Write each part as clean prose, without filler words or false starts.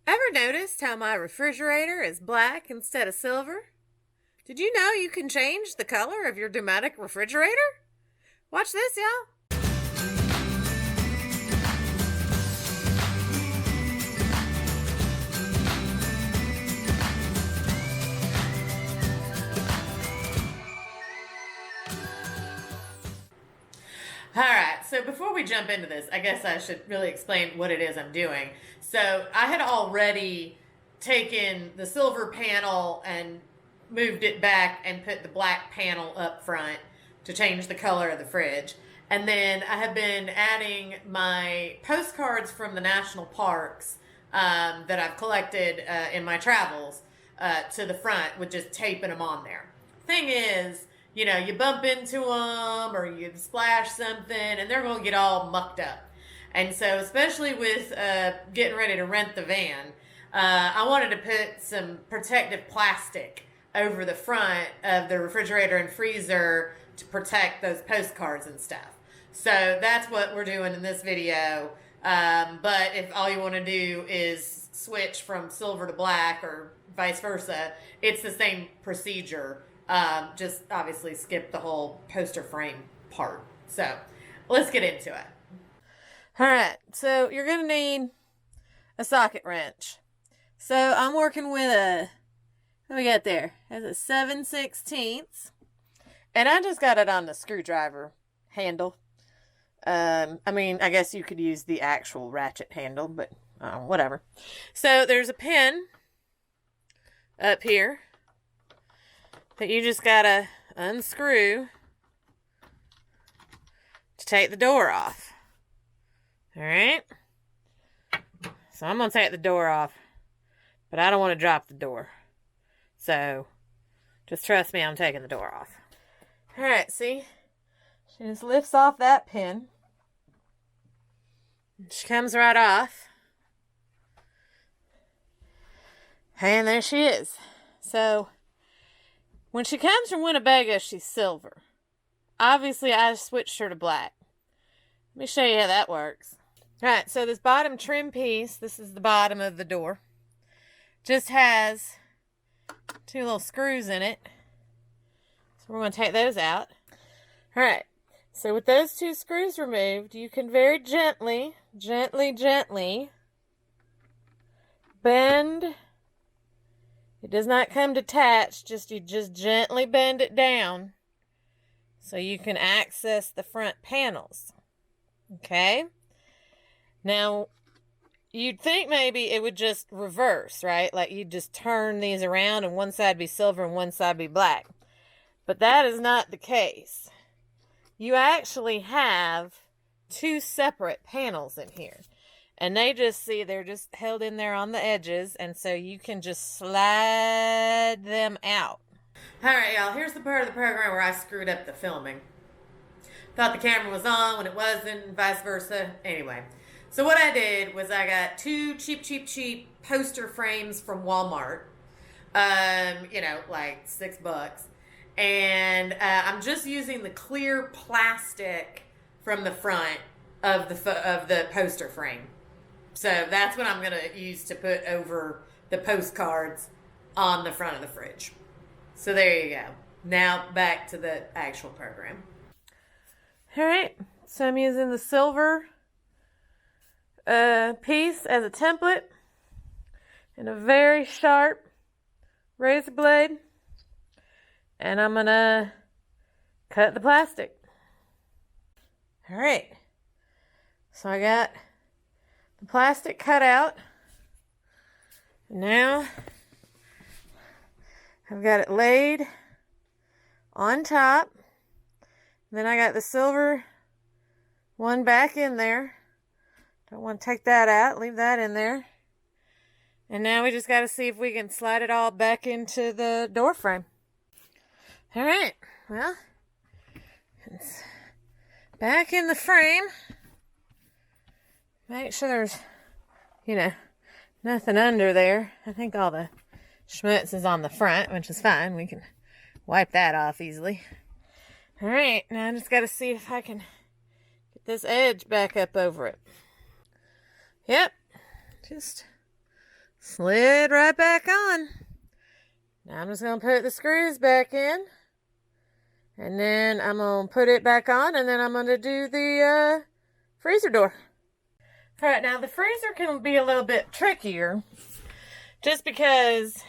Ever noticed how my refrigerator is black instead of silver? Did you know you can change the color of your pneumatic refrigerator? Watch this, y'all. Alright, so before we jump into this, I guess I should really explain what it is I'm doing. So I had already taken the silver panel and moved it back and put the black panel up front to change the color of the fridge. And then I have been adding my postcards from the national parks that I've collected in my travels to the front with just taping them on there. Thing is, you know, you bump into them or you splash something and they're going to get all mucked up. And so, especially with getting ready to rent the van, I wanted to put some protective plastic over the front of the refrigerator and freezer to protect those postcards and stuff. So that's what we're doing in this video. But if all you want to do is switch from silver to black or vice versa, it's the same procedure. Just obviously skip the whole poster frame part. So let's get into it. All right, so you're going to need a socket wrench. So I'm working with what we got there? That's a 7/16. And I just got it on the screwdriver handle. I mean, I guess you could use the actual ratchet handle, but whatever. So there's a pin up here that you just gotta unscrew to take the door off. Alright? So I'm gonna take the door off, but I don't want to drop the door. So just trust me, I'm taking the door off. Alright, see? She just lifts off that pin. She comes right off. And there she is. So when she comes from Winnebago, she's silver. Obviously, I switched her to black. Let me show you how that works. All right, so this bottom trim piece, this is the bottom of the door, just has two little screws in it. So we're going to take those out. All right, so with those two screws removed, you can very gently bend. It does not come detached, you just gently bend it down so you can access the front panels. Okay? Now, you'd think maybe it would just reverse, right? Like you'd just turn these around and one side be silver and one side be black. But that is not the case. You actually have two separate panels in here. And they're just held in there on the edges, and so you can just slide them out. Alright, y'all, here's the part of the program where I screwed up the filming. Thought the camera was on when it wasn't, and vice versa. Anyway, so what I did was I got two cheap poster frames from Walmart. You know, like $6. And I'm just using the clear plastic from the front of the poster frame. So that's what I'm going to use to put over the postcards on the front of the fridge. So there you go. Now back to the actual program. All right. So I'm using the silver piece as a template and a very sharp razor blade. And I'm going to cut the plastic. All right. So I got the plastic cut out. Now I've got it laid on top. Then I got the silver one back in there. Don't want to take that out. Leave that in there. And now we just got to see if we can slide it all back into the door frame. All right. Well, it's back in the frame. Make sure there's, nothing under there. I think all the schmutz is on the front, which is fine. We can wipe that off easily. All right, now I just got to see if I can get this edge back up over it. Yep, just Slid right back on. Now I'm just going to put the screws back in. And then I'm going to put it back on, and then I'm going to do the freezer door. All right, now the freezer can be a little bit trickier just because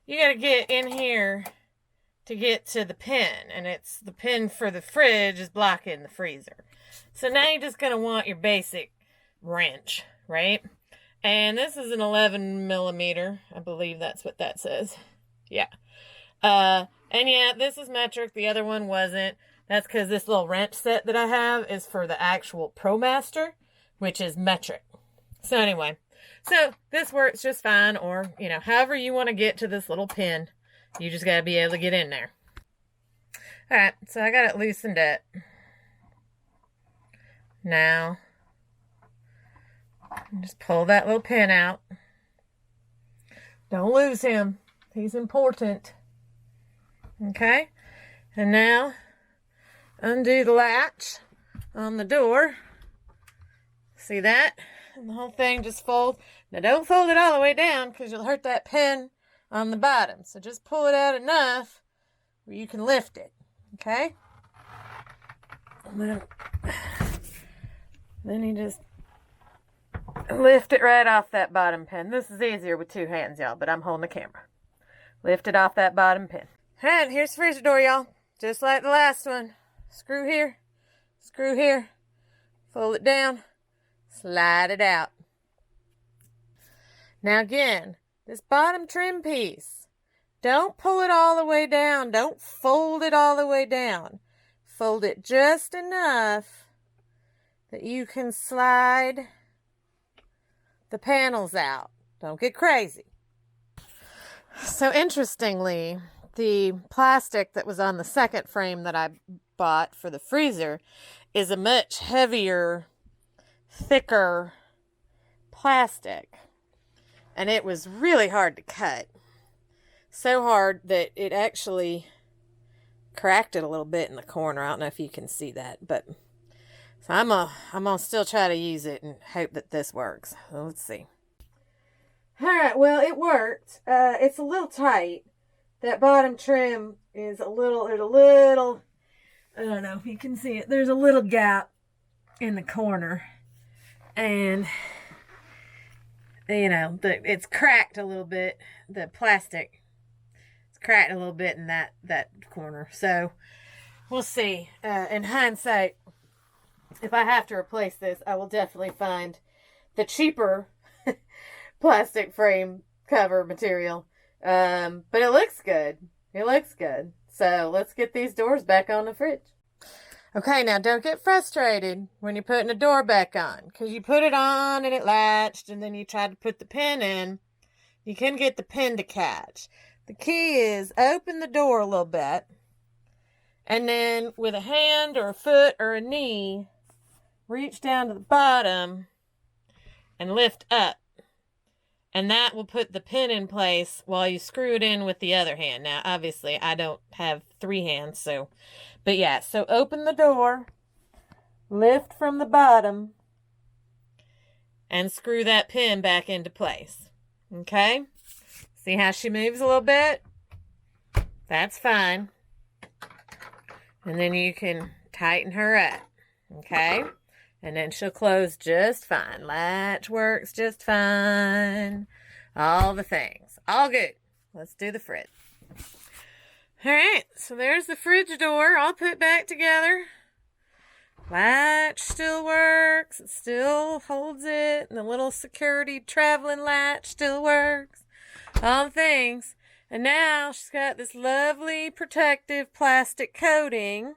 you got to get in here to get to the pin, and it's the pin for the fridge is blocking the freezer. So now you're just going to want your basic wrench, right? And this is an 11 millimeter. I believe that's what that says. Yeah. And yeah, this is metric. The other one wasn't. That's because this little wrench set that I have is for the actual ProMaster, which is metric. So anyway, so this works just fine, or, you know, however you want to get to this little pin, you just got to be able to get in there. All right, so I got it loosened up. Now, just pull that little pin out. Don't lose him. He's important. Okay, and now undo the latch on the door. See that? And the whole thing just folds. Now don't fold it all the way down because you'll hurt that pin on the bottom. So just pull it out enough where you can lift it. Okay? And then you just lift it right off that bottom pin. This is easier with two hands, y'all, but I'm holding the camera. Lift it off that bottom pin. All right, here's the freezer door, y'all. Just like the last one. Screw here, fold it down, slide it out. Now again, this bottom trim piece, don't pull it all the way down. Don't fold it all the way down. Fold it just enough that you can slide the panels out. Don't get crazy. So interestingly, the plastic that was on the second frame that I bought for the freezer is a much heavier, thicker plastic. And it was really hard to cut. So hard that it actually cracked it a little bit in the corner. I don't know if you can see that, but so I'm gonna still try to use it and hope that this works. So let's see. All right, well, it worked. It's a little tight. That bottom trim is there's a little, I don't know if you can see it. There's a little gap in the corner. And, you know, it's cracked a little bit. The plastic, it's cracked a little bit in that corner. So, we'll see. In hindsight, if I have to replace this, I will definitely find the cheaper plastic frame cover material. But it looks good. It looks good. So let's get these doors back on the fridge. Okay, now don't get frustrated when you're putting the door back on, because you put it on and it latched, and then you try to put the pin in. You can get the pin to catch. The key is open the door a little bit, and then with a hand or a foot or a knee, reach down to the bottom and lift up. And that will put the pin in place while you screw it in with the other hand. Now, obviously, I don't have three hands, so. But yeah, so open the door, lift from the bottom, and screw that pin back into place. Okay? See how she moves a little bit? That's fine. And then you can tighten her up. Okay? And then she'll close just fine. Latch works just fine. All the things. All good. Let's do the fridge. All right. So there's the fridge door all put back together. Latch still works. It still holds it. And the little security traveling latch still works. All the things. And now she's got this lovely protective plastic coating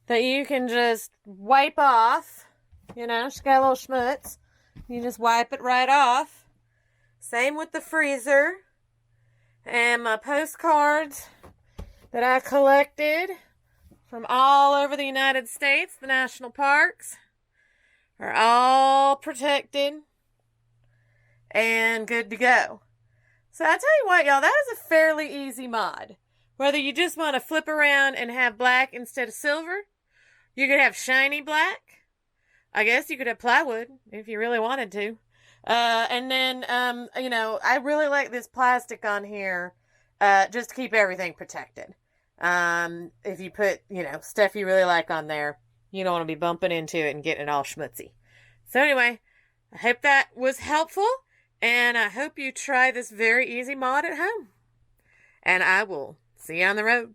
that you can just wipe off. You know, she's got a little schmutz. You just wipe it right off. Same with the freezer. And my postcards that I collected from all over the United States, the national parks, are all protected and good to go. So I tell you what, y'all, that is a fairly easy mod. Whether you just want to flip around and have black instead of silver, you could have shiny black. I guess you could have plywood if you really wanted to. And then, I really like this plastic on here, just to keep everything protected. If you put, stuff you really like on there, you don't want to be bumping into it and getting it all schmutzy. So anyway, I hope that was helpful, and I hope you try this very easy mod at home. And I will see you on the road.